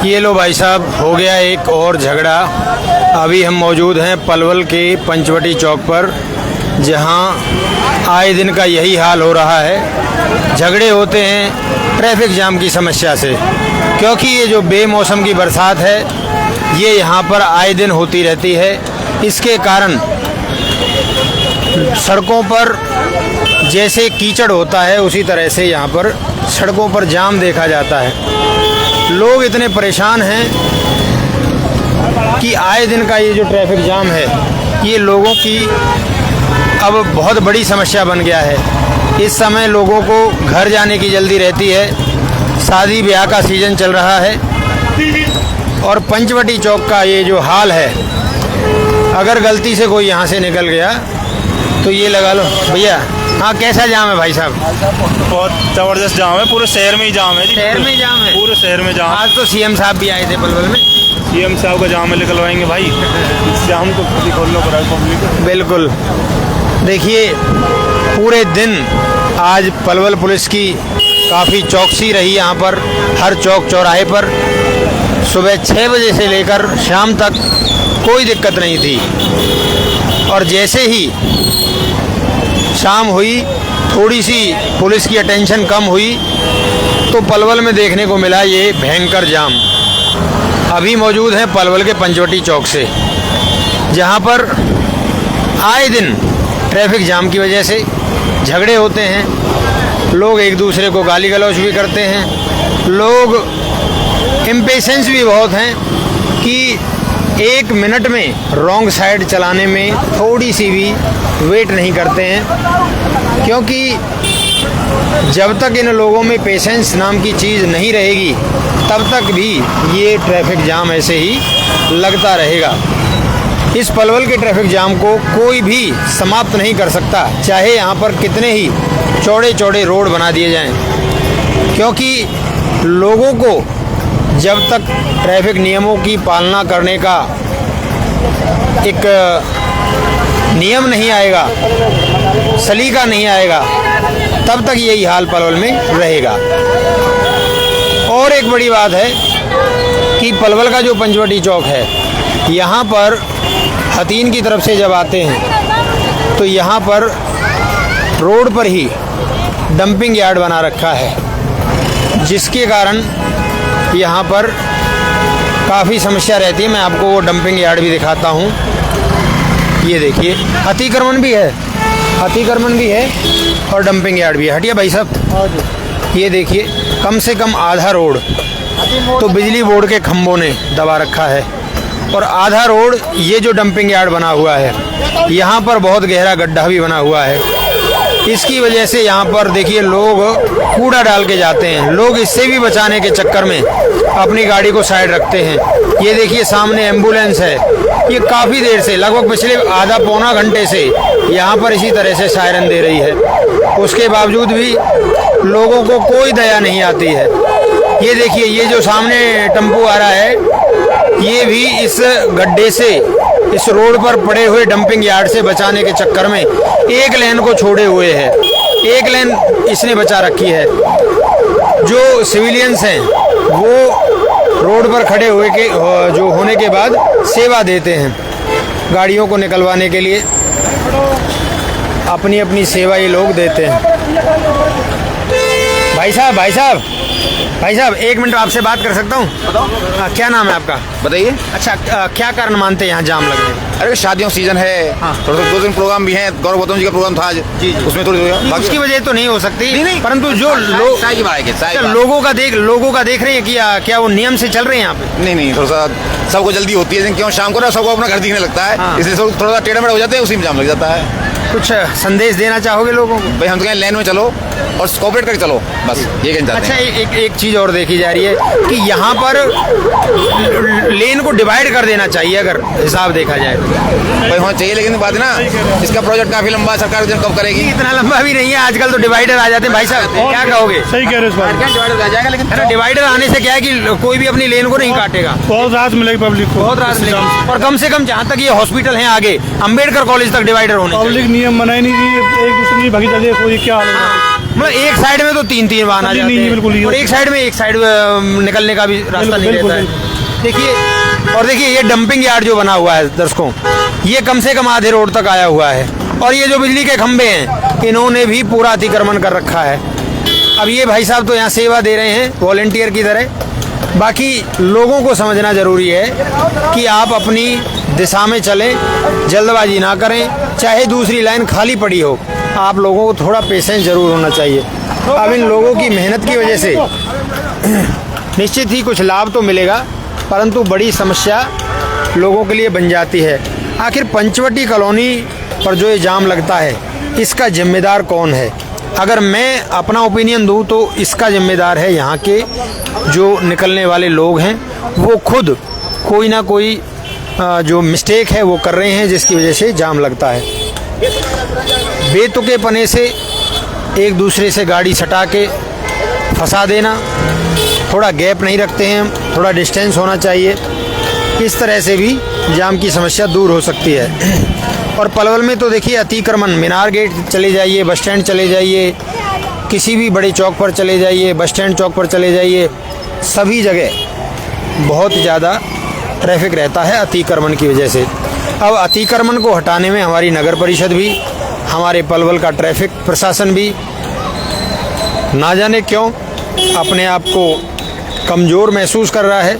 ये लो भाई साहब, हो गया एक और झगड़ा। अभी हम मौजूद हैं पलवल के पंचवटी चौक पर, जहां आए दिन का यही हाल हो रहा है। झगड़े होते हैं ट्रैफिक जाम की समस्या से, क्योंकि ये जो बेमौसम की बरसात है ये यहाँ पर आए दिन होती रहती है। इसके कारण सड़कों पर जैसे कीचड़ होता है उसी तरह से यहाँ पर सड़कों पर जाम देखा जाता है। लोग इतने परेशान हैं कि आए दिन का ये जो ट्रैफिक जाम है ये लोगों की अब बहुत बड़ी समस्या बन गया है। इस समय लोगों को घर जाने की जल्दी रहती है, शादी ब्याह का सीज़न चल रहा है, और पंचवटी चौक का ये जो हाल है, अगर गलती से कोई यहाँ से निकल गया तो ये लगा लो भैया। हाँ, कैसा जाम है भाई साहब? बहुत ज़बरदस्त जाम है, पूरे शहर में ही जाम है। शहर में जाम है, पूरे शहर में जाम। आज तो सीएम साहब भी आए थे पलवल में। सीएम साहब का जाम में निकलवाएंगे भाई, इस जाम को खुद ही खोलना पड़ा पब्लिक। बिल्कुल, देखिए पूरे दिन आज पलवल पुलिस की काफ़ी चौकसी रही यहाँ पर, हर चौक चौराहे पर। सुबह 6 बजे से लेकर शाम तक कोई दिक्कत नहीं थी, और जैसे ही शाम हुई, थोड़ी सी पुलिस की अटेंशन कम हुई तो पलवल में देखने को मिला ये भयंकर जाम। अभी मौजूद हैं पलवल के पंचवटी चौक से, जहाँ पर आए दिन ट्रैफिक जाम की वजह से झगड़े होते हैं। लोग एक दूसरे को गाली गलौज भी करते हैं। लोग इम्पेशेंस भी बहुत हैं कि 1 मिनट में रॉन्ग साइड चलाने में थोड़ी सी भी वेट नहीं करते हैं, क्योंकि जब तक इन लोगों में पेशेंस नाम की चीज़ नहीं रहेगी तब तक भी ये ट्रैफिक जाम ऐसे ही लगता रहेगा। इस पलवल के ट्रैफिक जाम को कोई भी समाप्त नहीं कर सकता, चाहे यहाँ पर कितने ही चौड़े चौड़े रोड बना दिए जाएं, क्योंकि लोगों को जब तक ट्रैफिक नियमों की पालना करने का एक नियम नहीं आएगा, सलीका नहीं आएगा, तब तक यही हाल पलवल में रहेगा। और एक बड़ी बात है कि पलवल का जो पंचवटी चौक है, यहाँ पर हतीन की तरफ से जब आते हैं तो यहाँ पर रोड पर ही डंपिंग यार्ड बना रखा है, जिसके कारण यहाँ पर काफ़ी समस्या रहती है। मैं आपको वो डंपिंग यार्ड भी दिखाता हूँ। ये देखिए, अतिक्रमण भी है, अतिक्रमण भी है और डंपिंग यार्ड भी है। हटिए भाई साहब, ये देखिए, कम से कम आधा रोड तो बिजली बोर्ड के खंभों ने दबा रखा है, और आधा रोड ये जो डंपिंग यार्ड बना हुआ है, यहाँ पर बहुत गहरा गड्ढा भी बना हुआ है। इसकी वजह से यहाँ पर देखिए लोग कूड़ा डाल के जाते हैं। लोग इससे भी बचाने के चक्कर में अपनी गाड़ी को साइड रखते हैं। ये देखिए सामने एम्बुलेंस है, ये काफ़ी देर से, लगभग पिछले आधा पौना घंटे से यहाँ पर इसी तरह से सायरन दे रही है। उसके बावजूद भी लोगों को कोई दया नहीं आती है। ये देखिए, ये जो सामने टेम्पो आ रहा है, ये भी इस गड्ढे से, इस रोड पर पड़े हुए डंपिंग यार्ड से बचाने के चक्कर में एक लेन को छोड़े हुए है। एक लेन इसने बचा रखी है। जो सिविलियंस हैं वो रोड पर खड़े हुए के जो होने के बाद सेवा देते हैं, गाड़ियों को निकलवाने के लिए अपनी अपनी सेवा ये लोग देते हैं। भाई साहब, एक मिनट आपसे बात कर सकता हूँ? क्या नाम है आपका? बताइए। अच्छा, क्या कारण मानते हैं यहाँ जाम लगने का? अरे शादियों सीजन है, हाँ। थोड़ा 2 दिन प्रोग्राम भी है, गौरव गौतम जी का प्रोग्राम था आज, जी। उसमें थोड़ी उसकी वजह तो नहीं हो सकती, नहीं। परंतु जो लोगों का देख रहे हैं कि क्या वो नियम से चल रहे हैं यहाँ पे? नहीं, थोड़ा सा सबको जल्दी होती है, लेकिन क्यों शाम को ना सबको अपना घर दिखने लगता है, हाँ। इसलिए थोड़ा सा टेढ़ा मेढ़ा हो जाता है, उसी में जाम लग जाता है। कुछ संदेश देना चाहोगे लोगों को? भाई हम तो कहें लाइन में चलो और कोऑपरेट करके चलो, बस ये कहना चाहते हैं। अच्छा, एक चीज़ और देखी जा रही है कि यहाँ पर लेन को डिवाइड कर देना चाहिए, अगर हिसाब देखा जाए। भाई होना चाहिए, लेकिन बात है ना, इसका प्रोजेक्ट काफी लंबा है, सरकार कब करेगी? इतना लंबा भी नहीं है, आजकल तो डिवाइडर आ जाते हैं। भाई साहब, क्या कहोगे? सही कह रहे हो, डिवाइडर आ जाएगा, लेकिन डिवाइडर आने से क्या है कि कोई भी अपनी लेन को नहीं काटेगा, बहुत राहत मिलेगी पब्लिक को, बहुत राहत मिलेगी। और कम से कम जहाँ तक ये हॉस्पिटल है आगे, अम्बेडकर कॉलेज तक डिवाइडर होने चाहिए। पब्लिक नियम बनाए नहीं, एक दूसरे की भागीदारी, कोई क्या हाल है। मतलब एक साइड में तो 3-3 वाहन आ जी, जाते नहीं, हैं बिल्कुल, ये और एक साइड निकलने का भी रास्ता नहीं बिल्कुल, रहता है। देखिए ये डंपिंग यार्ड जो बना हुआ है दर्शकों, ये कम से कम आधे रोड तक आया हुआ है और ये जो बिजली के खंभे हैं इन्होंने भी पूरा अतिक्रमण कर रखा है। अब ये भाई साहब तो यहाँ सेवा दे रहे हैं वॉलेंटियर की तरह, बाकी लोगों को समझना जरूरी है कि आप अपनी दिशा में चलें, जल्दबाजी ना करें, चाहे दूसरी लाइन खाली पड़ी हो, आप लोगों को थोड़ा पेशेंस जरूर होना चाहिए। अब इन लोगों की मेहनत की वजह से निश्चित ही कुछ लाभ तो मिलेगा, परंतु बड़ी समस्या लोगों के लिए बन जाती है। आखिर पंचवटी कॉलोनी पर जो ये जाम लगता है इसका जिम्मेदार कौन है? अगर मैं अपना ओपिनियन दूं तो इसका जिम्मेदार है यहाँ के जो निकलने वाले लोग हैं, वो खुद कोई ना कोई जो मिस्टेक है वो कर रहे हैं, जिसकी वजह से जाम लगता है। बेतुके पने से एक दूसरे से गाड़ी सटा के फंसा देना, थोड़ा गैप नहीं रखते हैं, थोड़ा डिस्टेंस होना चाहिए, इस तरह से भी जाम की समस्या दूर हो सकती है। और पलवल में तो देखिए अतिक्रमण, मीनार गेट चले जाइए, बस स्टैंड चले जाइए, किसी भी बड़े चौक पर चले जाइए, बस स्टैंड चौक पर चले जाइए, सभी जगह बहुत ज़्यादा ट्रैफिक रहता है अतिक्रमण की वजह से। अब अतिक्रमण को हटाने में हमारी नगर परिषद भी, हमारे पलवल का ट्रैफिक प्रशासन भी ना जाने क्यों अपने आप को कमज़ोर महसूस कर रहा है।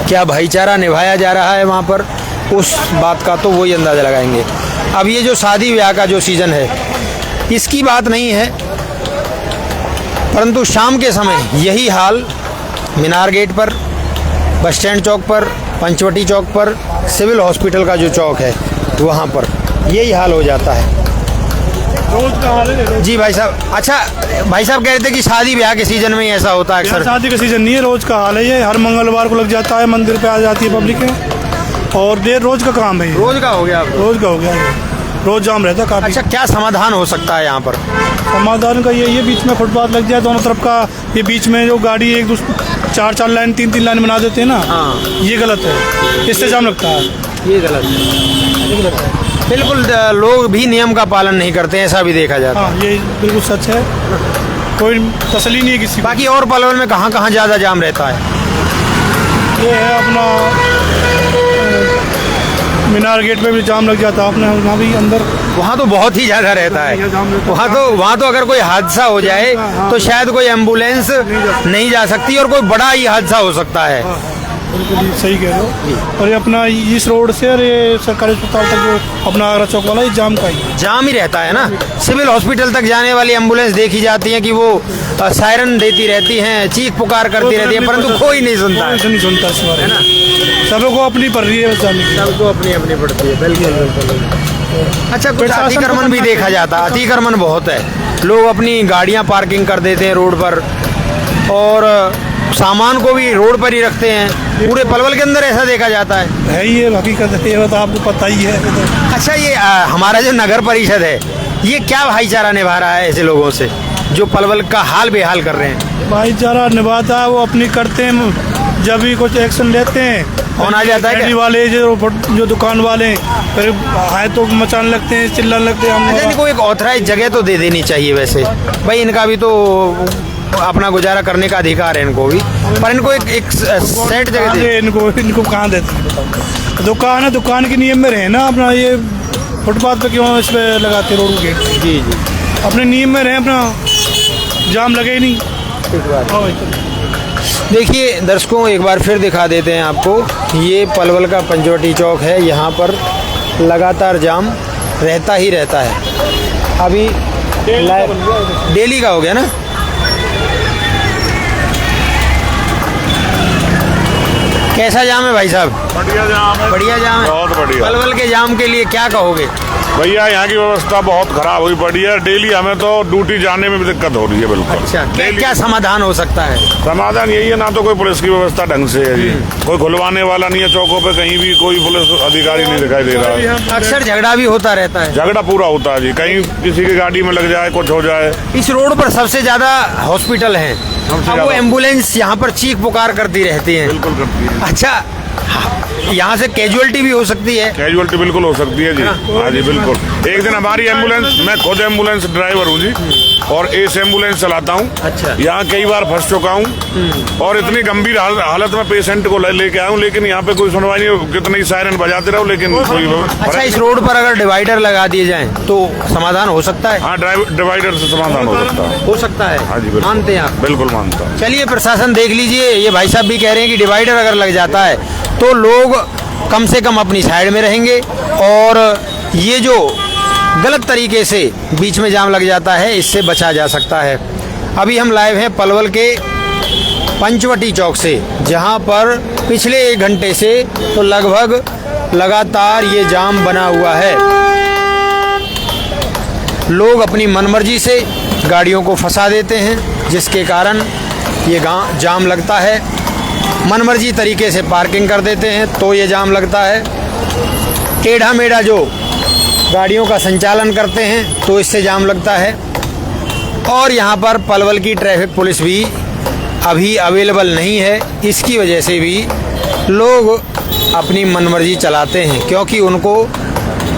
क्या भाईचारा निभाया जा रहा है वहाँ पर, उस बात का तो वही अंदाज़ा लगाएंगे। अब ये जो शादी ब्याह का जो सीज़न है इसकी बात नहीं है, परंतु शाम के समय यही हाल मीनार गेट पर, बस स्टैंड चौक पर, पंचवटी चौक पर, सिविल हॉस्पिटल का जो चौक है वहाँ पर यही हाल हो जाता है। रोज का हाल है। जी भाई साहब, अच्छा भाई साहब कह रहे थे कि शादी ब्याह के सीजन में ही ऐसा होता है अक्सर। शादी का सीजन नहीं है, रोज का हाल है ये। हर मंगलवार को लग जाता है, मंदिर पे आ जाती है पब्लिक और देर रोज का काम है ये। रोज का हो गया अब। रोज का हो गया ये। रोज जाम रहता है काफी। अच्छा, क्या समाधान हो सकता है यहाँ पर? समाधान का यही है, बीच में फुटपाथ लग जाए दोनों तरफ का। ये बीच में जो गाड़ी एक दूसरे 4-4 लाइन 3-3 लाइन बना देते हैं ना, हाँ। ये गलत है, इससे जाम लगता है। ये गलत है, बिल्कुल। लोग भी नियम का पालन नहीं करते हैं, ऐसा भी देखा जाता है। हाँ, ये बिल्कुल सच है, कोई तसल्ली नहीं है किसी को। बाकी और पलवल में कहाँ कहाँ ज़्यादा जाम रहता है? ये है अपना मीनार गेट पे भी जाम लग जाता है अपने वहाँ भी अंदर। वहाँ तो बहुत ही ज़्यादा रहता है। वहाँ तो अगर कोई हादसा हो जाए तो शायद कोई एम्बुलेंस नहीं जा सकती और कोई बड़ा ही हादसा हो सकता है। बिल्कुल सही कह रहे हो। और ये अपना इस रोड से और ये सरकारी अस्पताल तक जो अपना आगरा चौक वाला, ये जाम का ही जाम ही रहता है ना। सिविल हॉस्पिटल तक जाने वाली एम्बुलेंस देखी जाती है कि वो सायरन देती रहती हैं, चीख पुकार करती रहती है, परंतु कोई नहीं सुनता है। नहीं सुनता इस बारे में। सबको अपनी पड़ रही है जाने की। सबको अपनी अपनी पड़ती है। बिल्कुल। अच्छा, कुछ अतिक्रमण भी देखा जाता है, अतिक्रमण बहुत है। लोग अपनी गाड़ियाँ पार्किंग कर देते हैं रोड पर और सामान को भी रोड पर ही रखते हैं। पूरे पलवल के अंदर ऐसा देखा जाता है। ये हकीकत है, ये तो आपको पता ही है। अच्छा, ये हमारा जो नगर परिषद है ये क्या भाईचारा निभा रहा है ऐसे लोगों से जो पलवल का हाल बेहाल कर रहे हैं? भाईचारा निभाता है, वो अपनी करते हैं, जब भी कुछ एक्शन लेते हैं। कौन आ जाता है? गाड़ी वाले जो दुकान वाले फिर आए तो मचाने लगते हैं, चिल्लाने लगते हैं। अच्छा, इनको एक ऑथराइज जगह तो दे देनी चाहिए वैसे भाई, इनका भी तो अपना गुजारा करने का अधिकार है इनको भी, पर इनको एक सेट जगह दे। इनको कहाँ देते? दुकान है, दुकान के नियम में रहे ना अपना। ये फुटपाथ पे क्यों इस पे लगाते रोड गेट? जी जी, अपने नियम में रहे, अपना जाम लगे ही नहीं। देखिए दर्शकों, एक बार फिर दिखा देते हैं आपको। ये पलवल का पंचवटी चौक है, यहाँ पर लगातार जाम रहता ही रहता है। अभी डेली का हो गया ना। कैसा जाम है भाई साहब? बढ़िया जाम है, बढ़िया जाम है, बहुत बढ़िया। पलवल के जाम के लिए क्या कहोगे? भैया यहाँ की व्यवस्था बहुत खराब हुई पड़ी है। डेली हमें तो ड्यूटी जाने में भी दिक्कत हो रही है। बिल्कुल। अच्छा, क्या समाधान हो सकता है? समाधान यही है, ना तो कोई पुलिस की व्यवस्था ढंग से है जी, कोई खुलवाने वाला नहीं है चौकों पे, कहीं भी कोई पुलिस अधिकारी नहीं दिखाई दे रहा है। अक्सर झगड़ा भी होता रहता है। झगड़ा पूरा होता है जी, कहीं किसी की गाड़ी में लग जाए, कुछ हो जाए। इस रोड पर सबसे ज्यादा हॉस्पिटल है, अब वो एम्बुलेंस यहाँ पर चीख पुकार करती रहती है। बिल्कुल करती है। अच्छा, यहाँ से कैजुअलिटी भी हो सकती है। कैजुअलिटी बिल्कुल हो सकती है जी। हाँ जी बिल्कुल। एक दिन हमारी एम्बुलेंस, मैं खुद एम्बुलेंस ड्राइवर हूँ जी और एस एम्बुलेंस चलाता हूँ। अच्छा। यहाँ कई बार फंस चुका हूँ और इतनी गंभीर हालत में पेशेंट को लेके आया हूँ, लेकिन यहाँ पे कोई सुनवाई नहीं। कितनी सायरन बजाते रहो लेकिन कोई। अच्छा, इस रोड पर अगर डिवाइडर लगा दिए जाएं तो समाधान हो सकता है? हाँ, डिवाइडर से समाधान हो सकता है। हो सकता है। हाँ जी बिल्कुल। मानते हैं आप? बिल्कुल मानता हूँ। चलिए, प्रशासन देख लीजिए, ये भाई साहब भी कह रहे हैं कि डिवाइडर अगर लग जाता है तो लोग कम से कम अपनी साइड में रहेंगे और ये जो गलत तरीके से बीच में जाम लग जाता है इससे बचा जा सकता है। अभी हम लाइव हैं पलवल के पंचवटी चौक से, जहां पर पिछले 1 घंटे से तो लगभग लगातार ये जाम बना हुआ है। लोग अपनी मनमर्जी से गाड़ियों को फंसा देते हैं, जिसके कारण ये जाम लगता है। मनमर्जी तरीके से पार्किंग कर देते हैं तो ये जाम लगता है। टेढ़ा मेढ़ा जो गाड़ियों का संचालन करते हैं तो इससे जाम लगता है। और यहाँ पर पलवल की ट्रैफिक पुलिस भी अभी अवेलेबल नहीं है, इसकी वजह से भी लोग अपनी मनमर्जी चलाते हैं, क्योंकि उनको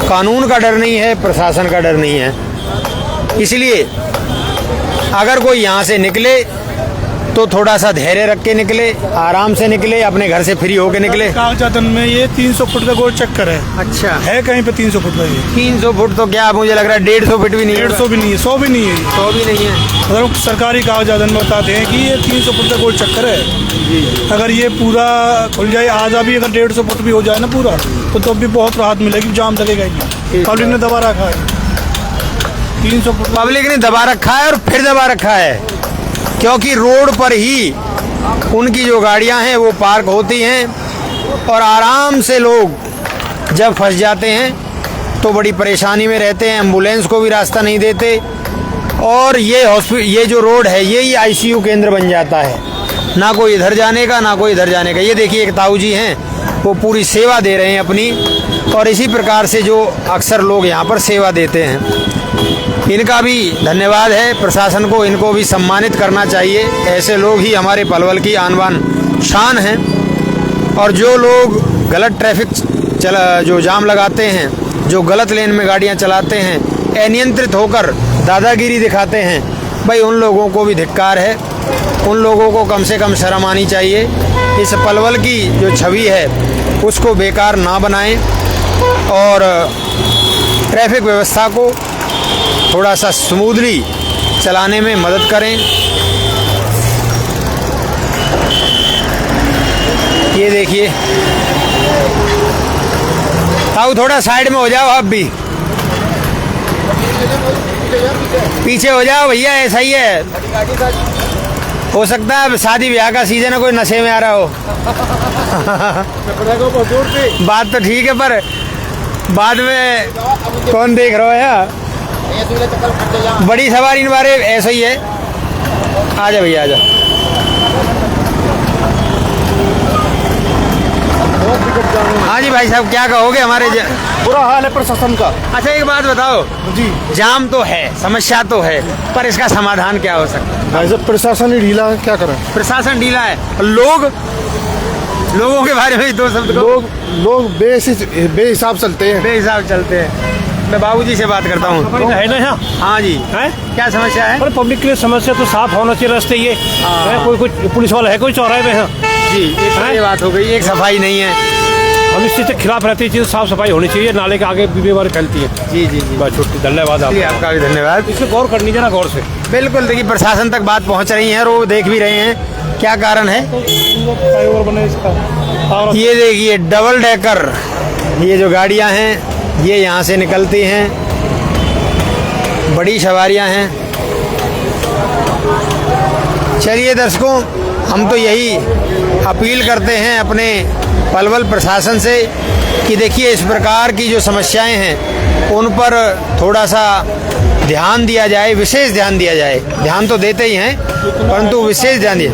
कानून का डर नहीं है, प्रशासन का डर नहीं है। इसलिए अगर कोई यहाँ से निकले तो थोड़ा सा धैर्य रख के निकले, आराम से निकले, अपने घर से फ्री होके निकले। कागजातन में ये 300 फुट का गोल चक्कर है। अच्छा है कहीं पे 300 फुट का? ये 300 फुट तो क्या, मुझे लग रहा है 150 फुट भी नहीं है। 150 भी नहीं है, 100 भी नहीं है, 100 भी नहीं है। अगर सरकारी कागजातन में बताते हैं कि ये 300 फुट का गोल चक्कर है। अगर ये पूरा खुल जाए, आधा भी अगर 150 फुट भी हो जाए ना पूरा, तो भी बहुत राहत मिलेगी, जाम लगेगा ही। पब्लिक ने दबा रखा है 300 फुट। पब्लिक ने दबा रखा है और फिर दबा रखा है, क्योंकि रोड पर ही उनकी जो गाड़ियां हैं वो पार्क होती हैं और आराम से लोग जब फंस जाते हैं तो बड़ी परेशानी में रहते हैं। एम्बुलेंस को भी रास्ता नहीं देते और ये जो रोड है यही आईसीयू केंद्र बन जाता है। ना कोई इधर जाने का, ना कोई इधर जाने का। ये देखिए, एक ताऊ जी हैं, वो पूरी सेवा दे रहे हैं अपनी, और इसी प्रकार से जो अक्सर लोग यहाँ पर सेवा देते हैं, इनका भी धन्यवाद है। प्रशासन को इनको भी सम्मानित करना चाहिए। ऐसे लोग ही हमारे पलवल की आन बान शान हैं। और जो लोग गलत ट्रैफिक जो जाम लगाते हैं, जो गलत लेन में गाड़ियां चलाते हैं, अनियंत्रित होकर दादागिरी दिखाते हैं, भाई उन लोगों को भी धिक्कार है। उन लोगों को कम से कम शर्म आनी चाहिए। इस पलवल की जो छवि है उसको बेकार ना बनाएं और ट्रैफिक व्यवस्था को थोड़ा सा स्मूथली चलाने में मदद करें। ये देखिए, ताऊ थोड़ा साइड में हो जाओ, आप भी पीछे हो जाओ भैया, ऐसा ही है। हो सकता है शादी ब्याह का सीजन है, कोई नशे में आ रहा हो। बात तो ठीक है, पर बाद में कौन देख रहा है यार? बड़ी सवारी इन बारे ऐसा ही है। आजा भैया आजा। हाँ जी भाई साहब, क्या कहोगे? हमारे बुरा हाल है प्रशासन का। अच्छा, एक बात बताओ जी, जाम तो है, समस्या तो है, पर इसका समाधान क्या हो सकता है? भाई साहब प्रशासन ही ढीला है, क्या करें? प्रशासन ढीला है, लोगों के बारे में 2 शब्द लोग बेहिसाब चलते हैं। बेहिसाब चलते हैं। मैं बाबूजी से बात करता हूँ। है ना यहाँ? हाँ जी, है क्या समस्या है? पर पब्लिक के लिए समस्या तो साफ होना चाहिए रास्ते। ये है, कोई पुलिस वाला है कोई चौराहे में? जी, ये बात हो गई। एक सफाई नहीं है। हम इस चीज़ के खिलाफ रहती है, चीज़ साफ सफाई होनी चाहिए। नाले के आगे बीमारी फैलती है। जी जी जी, बस छुट्टी, धन्यवाद आपका भी धन्यवाद। इस पर गौर करनी चाहिए ना, गौर से। बिल्कुल, देखिए प्रशासन तक बात पहुँच रही है और वो देख भी रहे हैं क्या कारण है। ये देखिए, डबल डेकर ये जो गाड़ियाँ हैं ये यहाँ से निकलती हैं, बड़ी सवारियाँ हैं। चलिए दर्शकों, हम तो यही अपील करते हैं अपने पलवल प्रशासन से कि देखिए इस प्रकार की जो समस्याएं हैं उन पर थोड़ा सा ध्यान दिया जाए, विशेष ध्यान दिया जाए। ध्यान तो देते ही हैं, परंतु विशेष ध्यान दिया।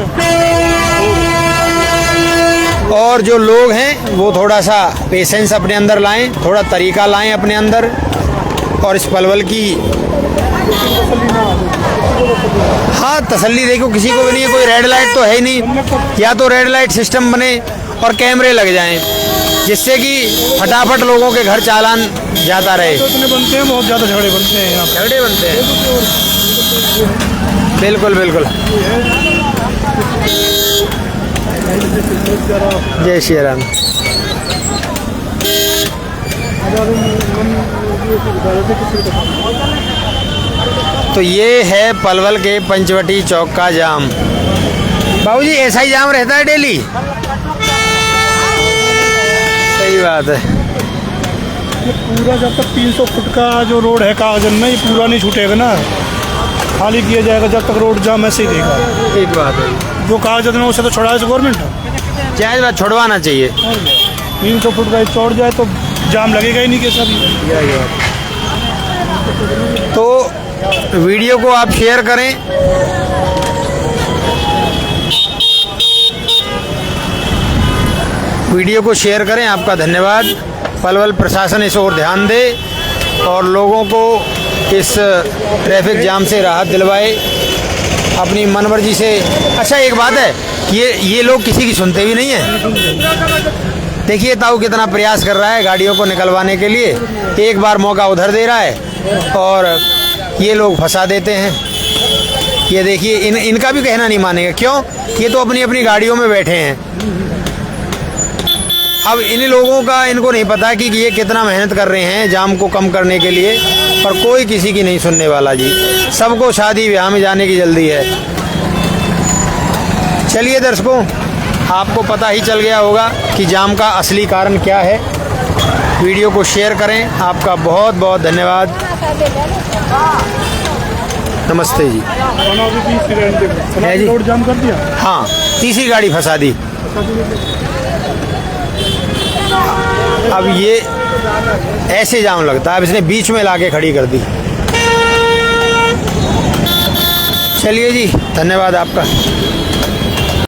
और जो लोग हैं वो थोड़ा सा पेशेंस अपने अंदर लाएं, थोड़ा तरीका लाएं अपने अंदर। और इस पलवल की हाँ तसल्ली देखो, किसी को भी नहीं है। कोई रेड लाइट तो है ही नहीं। या तो रेड लाइट सिस्टम बने और कैमरे लग जाएं, जिससे कि फटाफट लोगों के घर चालान जाता रहे। तो इतने बनते हैं, बहुत ज़्यादा झगड़े बनते हैं यहाँ पे। झगड़े बनते हैं, बिल्कुल बिल्कुल। जय श्री राम। तो ये है पलवल के पंचवटी चौक का जाम। बाबूजी ऐसा ही जाम रहता है डेली? सही बात है। ये पूरा जब तक 300 फुट का जो रोड है कागजन में, ये पूरा नहीं छूटेगा ना, खाली किया जाएगा जब तक रोड जाम ऐसे ही देगा। एक बात है, जो कागजन है उसे तो छोड़ा है गवर्नमेंट, जायज बात, छुड़वाना चाहिए। 300 फुट का चौड़ जाए तो जाम लगेगा ही नहीं कैसा भी। तो वीडियो को आप शेयर करें, वीडियो को शेयर करें, आपका धन्यवाद। पलवल प्रशासन इस ओर ध्यान दे और लोगों को इस ट्रैफिक जाम से राहत दिलवाए अपनी मनमर्जी से। अच्छा एक बात है, ये लोग किसी की सुनते भी नहीं है। देखिए ताऊ कितना प्रयास कर रहा है गाड़ियों को निकलवाने के लिए, एक बार मौका उधर दे रहा है और ये लोग फंसा देते हैं। ये देखिए इनका भी कहना नहीं मानेगा, क्यों? ये तो अपनी अपनी गाड़ियों में बैठे हैं। अब इन लोगों का इनको नहीं पता कि ये कितना मेहनत कर रहे हैं जाम को कम करने के लिए, पर कोई किसी की नहीं सुनने वाला जी। सबको शादी ब्याह में जाने की जल्दी है। चलिए दर्शकों, आपको पता ही चल गया होगा कि जाम का असली कारण क्या है। वीडियो को शेयर करें, आपका बहुत बहुत धन्यवाद। नमस्ते जी। है जी, रोड जाम कर दिया। हाँ, तीसरी गाड़ी फंसा दी। अब ये ऐसे जाम लगता है, अब इसने बीच में लाके खड़ी कर दी। चलिए जी, धन्यवाद आपका।